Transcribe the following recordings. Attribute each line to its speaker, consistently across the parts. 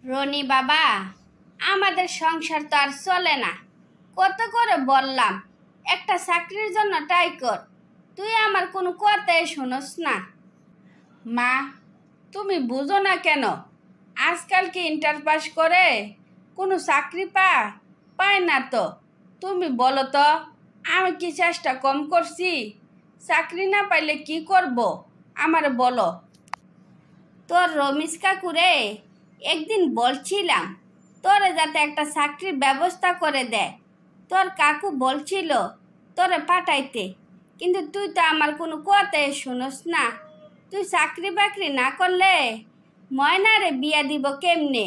Speaker 1: রনি বাবা, আমাদের সংসার তো আর চলে না। কত করে বললাম একটা চাকরির জন্য ট্রাই কর, তুই আমার কোনো কথাই শুনস না। মা, তুমি বুঝো না কেন? আজকাল কি ইন্টার পাস করে কোনো চাকরি পায় না তো। তুমি বলো তো, আমি কি চেষ্টা কম করছি? চাকরি না পাইলে কি করব আমার বলো। তোর রমেশ কাকুরে একদিন বলছিলাম তোরে যাতে একটা চাকরির ব্যবস্থা করে দেয়। তোর কাকু বলছিল তোরে পাঠাইতে, কিন্তু তুই তো আমার কোনো কথাই শুনস না। তুই চাকরি বাকরি না করলে ময়নারে বিয়া দিব কেমনে,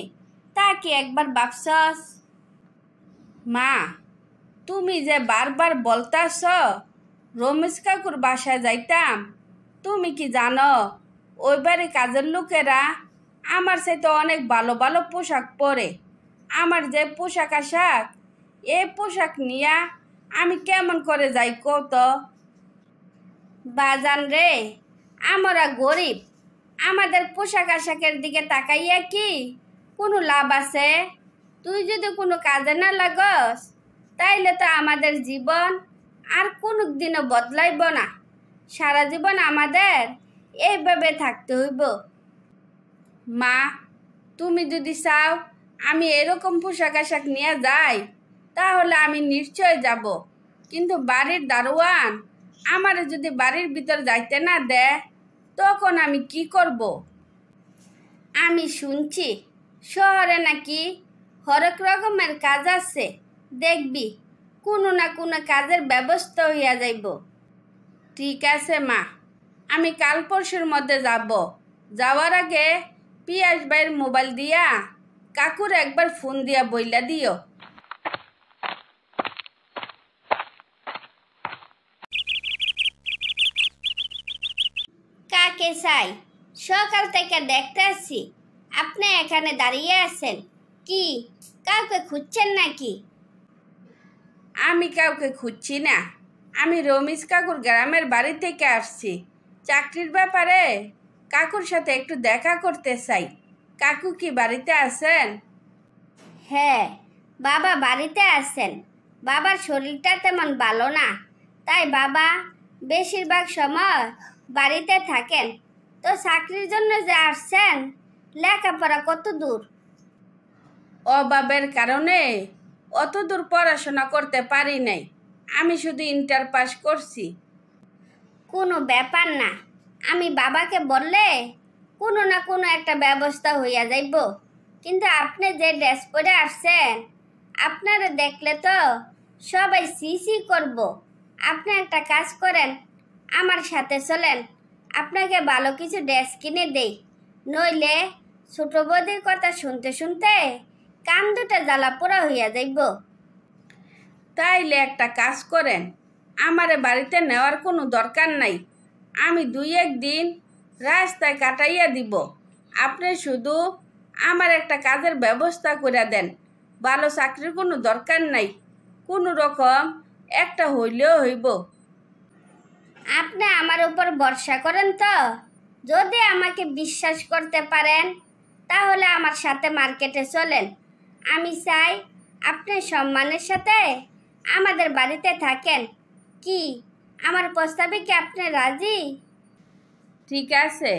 Speaker 1: তা কি একবার ভাবছস? মা, তুমি যে বারবার বলতাছ রমেশ কাকুর বাসায় যাইতাম, তুমি কি জানো ওই বাড়ি কাজের লোকেরা আমার সাথে অনেক ভালো ভালো পোশাক পরে। আমার যে পোশাক আশাক, এই পোশাক নিয়া আমি কেমন করে যাই কত? বাজান রে, আমরা গরিব, আমাদের পোশাক আশাকের দিকে তাকাইয়া কি কোনো লাভ আছে? তুই যদি কোনো কাজে না লাগস তাইলে তো আমাদের জীবন আর কোনো দিনও বদলাইব না। সারা জীবন আমাদের এইভাবে থাকতে হইব। মা, তুমি যদি চাও আমি এরকম পোশাক আশাক নিয়ে যাই তাহলে আমি নিশ্চয় যাব, কিন্তু বাড়ির দারোয়ান আমারে যদি বাড়ির ভিতর যাইতে না দেয় তখন আমি কি করব? আমি শুনছি শহরে নাকি হরেক রকমের কাজ আছে, দেখবি কোনো না কোনো কাজের ব্যবস্থা হইয়া যাইব। ঠিক আছে মা, আমি কাল পরশুর মধ্যে যাব। যাওয়ার আগে পিয়াস ভাইয়ের মোবাইল দিয়া কাকুর একবার ফোন দিয়া বইলা দিও। কাকে চাই? সকাল থেকে দেখতে আসছি আপনি এখানে দাঁড়িয়ে আছেন, কি কাউকে খুঁজছেন নাকি? আমি কাউকে খুঁজছি না, আমি রমেশ কাকুর গ্রামের বাড়ি থেকে আসছি চাকরির ব্যাপারে কাকুর সাথে একটু দেখা করতে চাই। কাকু কি বাড়িতে আছেন? হ্যাঁ, বাবা বাড়িতে আছেন। বাবার শরীরটা তেমন ভালো না, তাই বাবা বেশিরভাগ সময় বাড়িতে থাকেন। তো চাকরির জন্য যে আসছেন, লেখাপড়া কত দূর? অভাবের কারণে অত দূর পড়াশোনা করতে পারি নাই, আমি শুধু ইন্টার পাস করছি। কোনো ব্যাপার না, আমি বাবাকে বললে কোনো না কোনো একটা ব্যবস্থা হইয়া যাইব। কিন্তু আপনি যে ড্রেস পরে আসছেন, আপনারা দেখলে তো সবাই সি করব। আপনি একটা কাজ করেন, আমার সাথে চলেন, আপনাকে ভালো কিছু ড্রেস কিনে দেই। নইলে ছোট বৌদির কথা শুনতে শুনতে কান দুটা জ্বালা পোড়া হইয়া যাইব। তাইলে একটা কাজ করেন, আমারে বাড়িতে নেওয়ার কোনো দরকার নাই, আমি 2-1 দিন রাস্তায় কাটাইয়া দিব। আপনি শুধু আমার একটা কাজের ব্যবস্থা করে দেন। ভালো চাকরির কোনো দরকার নাই, কোনো রকম একটা হইলেও হইব। আপনি আমার উপর ভরসা করেন তো? যদি আমাকে বিশ্বাস করতে পারেন তাহলে আমার সাথে মার্কেটে চলেন। আমি চাই আপনি সম্মানের সাথে আমাদের বাড়িতে থাকেন। কি আমার প্রস্তাবে কি আপনি রাজি? ঠিক আছে,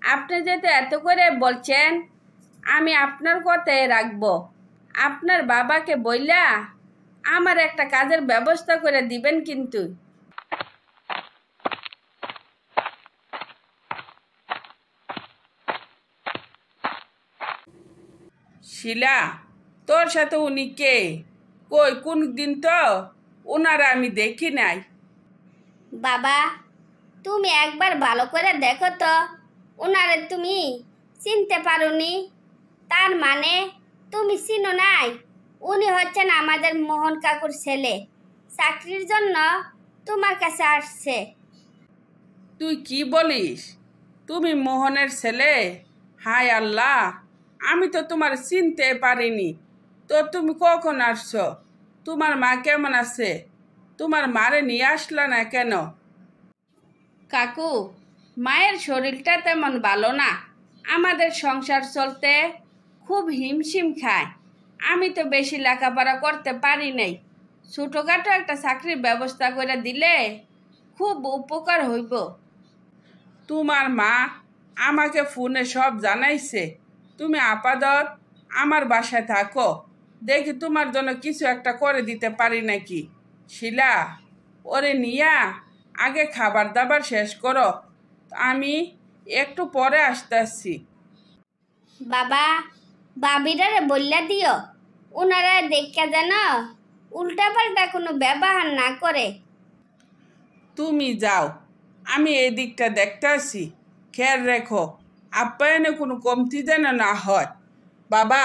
Speaker 1: আপনি যেহেতু এত করে বলছেন আমি আপনার কথায় রাখবো। আপনার বাবাকে বইলা আমার একটা কাজের ব্যবস্থা করে দিবেন কিন্তু। শিলা, তোর সাথে উনি কে? কই কোন দিন তো ওনারা আমি দেখি নাই। বাবা, তুমি একবার ভালো করে দেখো তো, ওনারে তুমি চিনতে পারোনি? তার মানে তুমি চিনো নাই? উনি হচ্ছেন আমাদের মোহন কাকুর ছেলে, চাকরির জন্য তোমার কাছে আসছে। তুই কি বলিস? তুমি মোহনের ছেলে? হায় আল্লাহ, আমি তো তোমার চিনতে পারিনি। তো তুমি কখন আসছো? তোমার মা কেমন আছে? তোমার মারে নিয়ে আসলা না কেন? কাকু, মায়ের শরীরটা তেমন ভালো না, আমাদের সংসার চলতে খুব হিমশিম খায়। আমি তো বেশি লেখাপড়া করতে পারি নাই। ছোটোখাটো একটা চাকরির ব্যবস্থা করে দিলে খুব উপকার হইব।
Speaker 2: তোমার মা আমাকে ফোনে সব জানাইছে। তুমি আপাতত আমার বাসায় থাকো, দেখি তোমার জন্য কিছু একটা করে দিতে পারি নাকি। শিলা, ওরে নিয়া আগে খাবার দাবার শেষ করো, আমি একটু পরে আসতেছি।
Speaker 1: বাবা, বাবিরারে বললা দিও ওনারা দেখা যেন উল্টাপাল্টা কোনো ব্যবহার না করে।
Speaker 2: তুমি যাও, আমি এই দিকটা দেখতে আসি। খেয়াল রেখো, আপ্যায়নে কোনো কমতি যেন না হয়। বাবা,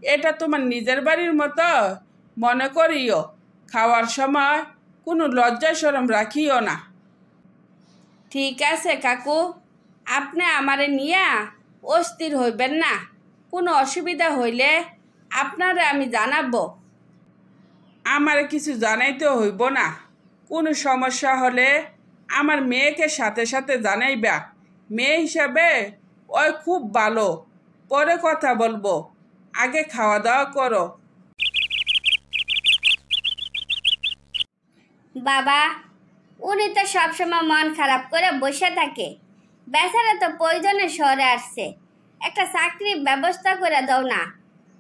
Speaker 2: এটা তোমার নিজের বাড়ির মতো মনে করিও। খাওয়ার সময় কোনো লজ্জা শরম রাখিও না।
Speaker 1: ঠিক আছে কাকু, আপনি আমারে নিয়া অস্থির হইবেন না। কোনো অসুবিধা হইলে আপনারে আমি জানাবো।
Speaker 2: আমার কিছু জানাইতে হইব না। কোনো সমস্যা হলে আমার মেয়েকে সাথে সাথে জানাইবা। মেয়ে হিসাবে ওই খুব ভালো, পরে কথা বলবো, আগে খাওয়া দাওয়া করো।
Speaker 1: বাবা, উনি তো সবসময় মন খারাপ করে বসে থাকে। বেচারা তো প্রয়োজনে শহরে আসছে, একটা চাকরির ব্যবস্থা করে দাও না।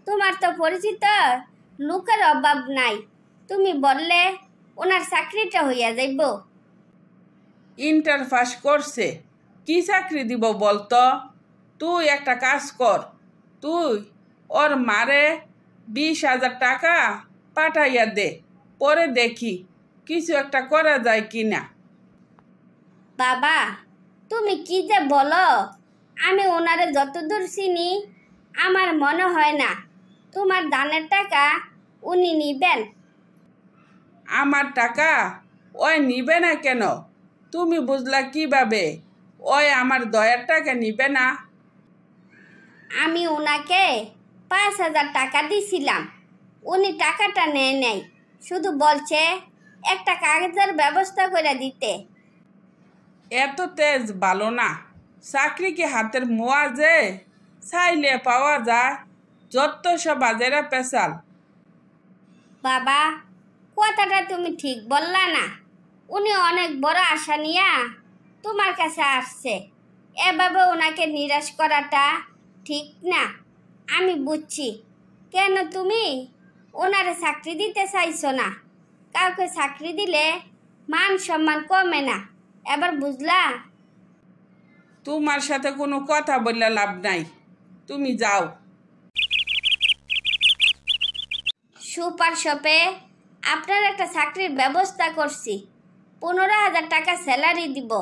Speaker 1: তোমার তো পরিচিত লোকের অভাব নাই, তুমি বললে ওনার চাকরিটা হইয়া যাইব।
Speaker 2: ইন্টার পাস করছে, কি চাকরি দিব বলতো? তুই একটা কাজ কর, তুই ওর মারে 20,000 টাকা পাঠাইয়া দে, পরে দেখি কিছু একটা করা যায় কিনা।
Speaker 1: বাবা, তুমি কি যে বলো, আমি ওনারে যতদূর চিনি আমার মনে হয় না তোমার দানের টাকা উনি নিবেন।
Speaker 2: আমার টাকা ওই নিবে না কেন? তুমি বুঝলা কিভাবে ওই আমার দয়ার টাকা নিবে না?
Speaker 1: আমি ওনাকে 5,000 টাকা দিছিলাম, উনি টাকাটা নেয় নাই, শুধু বলছে একটা কাগজের ব্যবস্থা করে দিতে।
Speaker 2: এত তেজ ভালো না। চাকরি কি হাতের মোয়া যে চাইলে পাওয়া যায়? যত সব বাজেরা পেশাল।
Speaker 1: বাবা, কথাটা তুমি ঠিক বললা না। উনি অনেক বড় আশা নিয়া তোমার কাছে আসছে, এভাবে ওনাকে নিরাশ করাটা ঠিক না। আমি বুঝছি কেন তুমি ওনারে চাকরি দিতে চাইছো না। কাউকে চাকরি দিলে মান সম্মান কমে না, এবার বুঝলা?
Speaker 2: তোমার সাথে কোনো কথা বললে লাভ নাই, তুমি যাও।
Speaker 1: সুপার শপে আপনার একটা চাকরির ব্যবস্থা করছি, 15,000 টাকা স্যালারি দিব।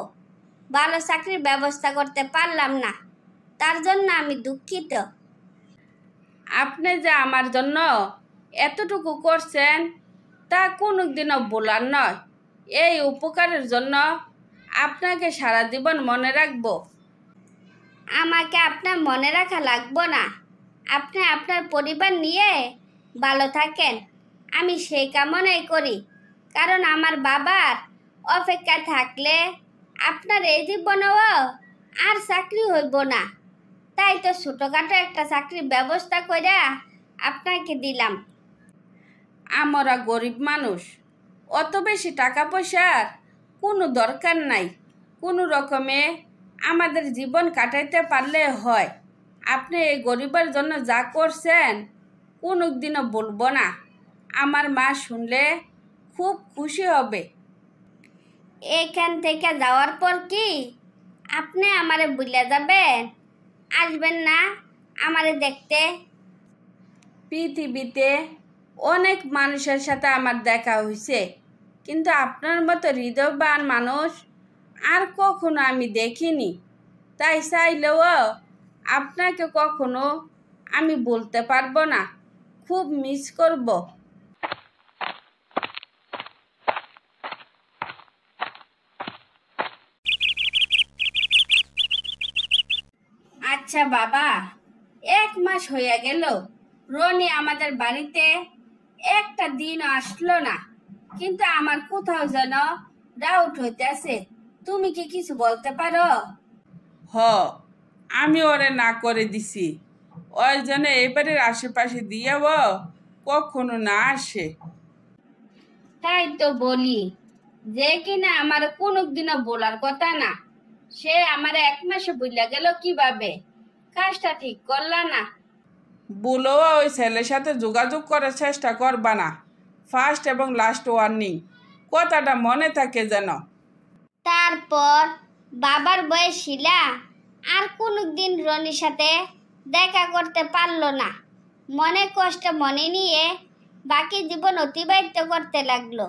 Speaker 1: ভালো চাকরির ব্যবস্থা করতে পারলাম না, তার জন্য আমি দুঃখিত। আপনি যে আমার জন্য এতটুকু করছেন তা কোনোদিনও বলার নয়। এই উপকারের জন্য আপনাকে সারা জীবন মনে রাখব। আমাকে আপনার মনে রাখা লাগবো না, আপনি আপনার পরিবার নিয়ে ভালো থাকেন, আমি সেই কামনাই করি। কারণ আমার বাবার অপেক্ষা থাকলে আপনার এই জীবনেও আর চাকরি হইব না। তাই তো ছোটোখাটো একটা চাকরির ব্যবস্থা করে আপনাকে দিলাম। আমরা গরিব মানুষ, অত বেশি টাকা পয়সার কোনো দরকার নাই। কোনো রকমে আমাদের জীবন কাটাইতে পারলে হয়। আপনি এই গরিবের জন্য যা করছেন কোনোদিনও বলবো না। আমার মা শুনলে খুব খুশি হবে। এখান থেকে যাওয়ার পর কি আপনি আমারে ভুলে যাবেন? আসবেন না আমারে দেখতে? পৃথিবীতে অনেক মানুষের সাথে আমার দেখা হয়েছে, কিন্তু আপনার মতো হৃদয়বান মানুষ আর কখনো আমি দেখিনি। তাই চাইলেও আপনাকে কখনো আমি বলতে পারবো না, খুব মিস করব। আচ্ছা বাবা, 1 মাস হয়ে গেল রনি আমাদের বাড়িতে একটা দিন আসলো না, কিন্তু আমার কোথাও যেন ডাউট হইতেছে। তুমি কি কিছু বলতে পারো?
Speaker 2: হ, আমি ওরে না করে দিছি। ওই জন্য এই বাড়ির আশেপাশে দিয়েও কখনো না আসে।
Speaker 1: তাই তো বলি, যে কিনা আমার কোনোদিনও বলার কথা না, সে আমার 1 মাসে বুঝলা গেল কিভাবে? কাজটা ঠিক করলা না।
Speaker 2: বলো ওই ছেলের সাথে যোগাযোগ করার চেষ্টা করবা না। ফার্স্ট এবং লাস্ট ওয়ার্নিং, কথাটা মনে থাকে যেন।
Speaker 1: তারপর বাবার বয়স শিলা আর কোনোদিন রনির সাথে দেখা করতে পারলো না। মনে কষ্ট মনে নিয়ে বাকি জীবন অতিবাহিত করতে লাগলো।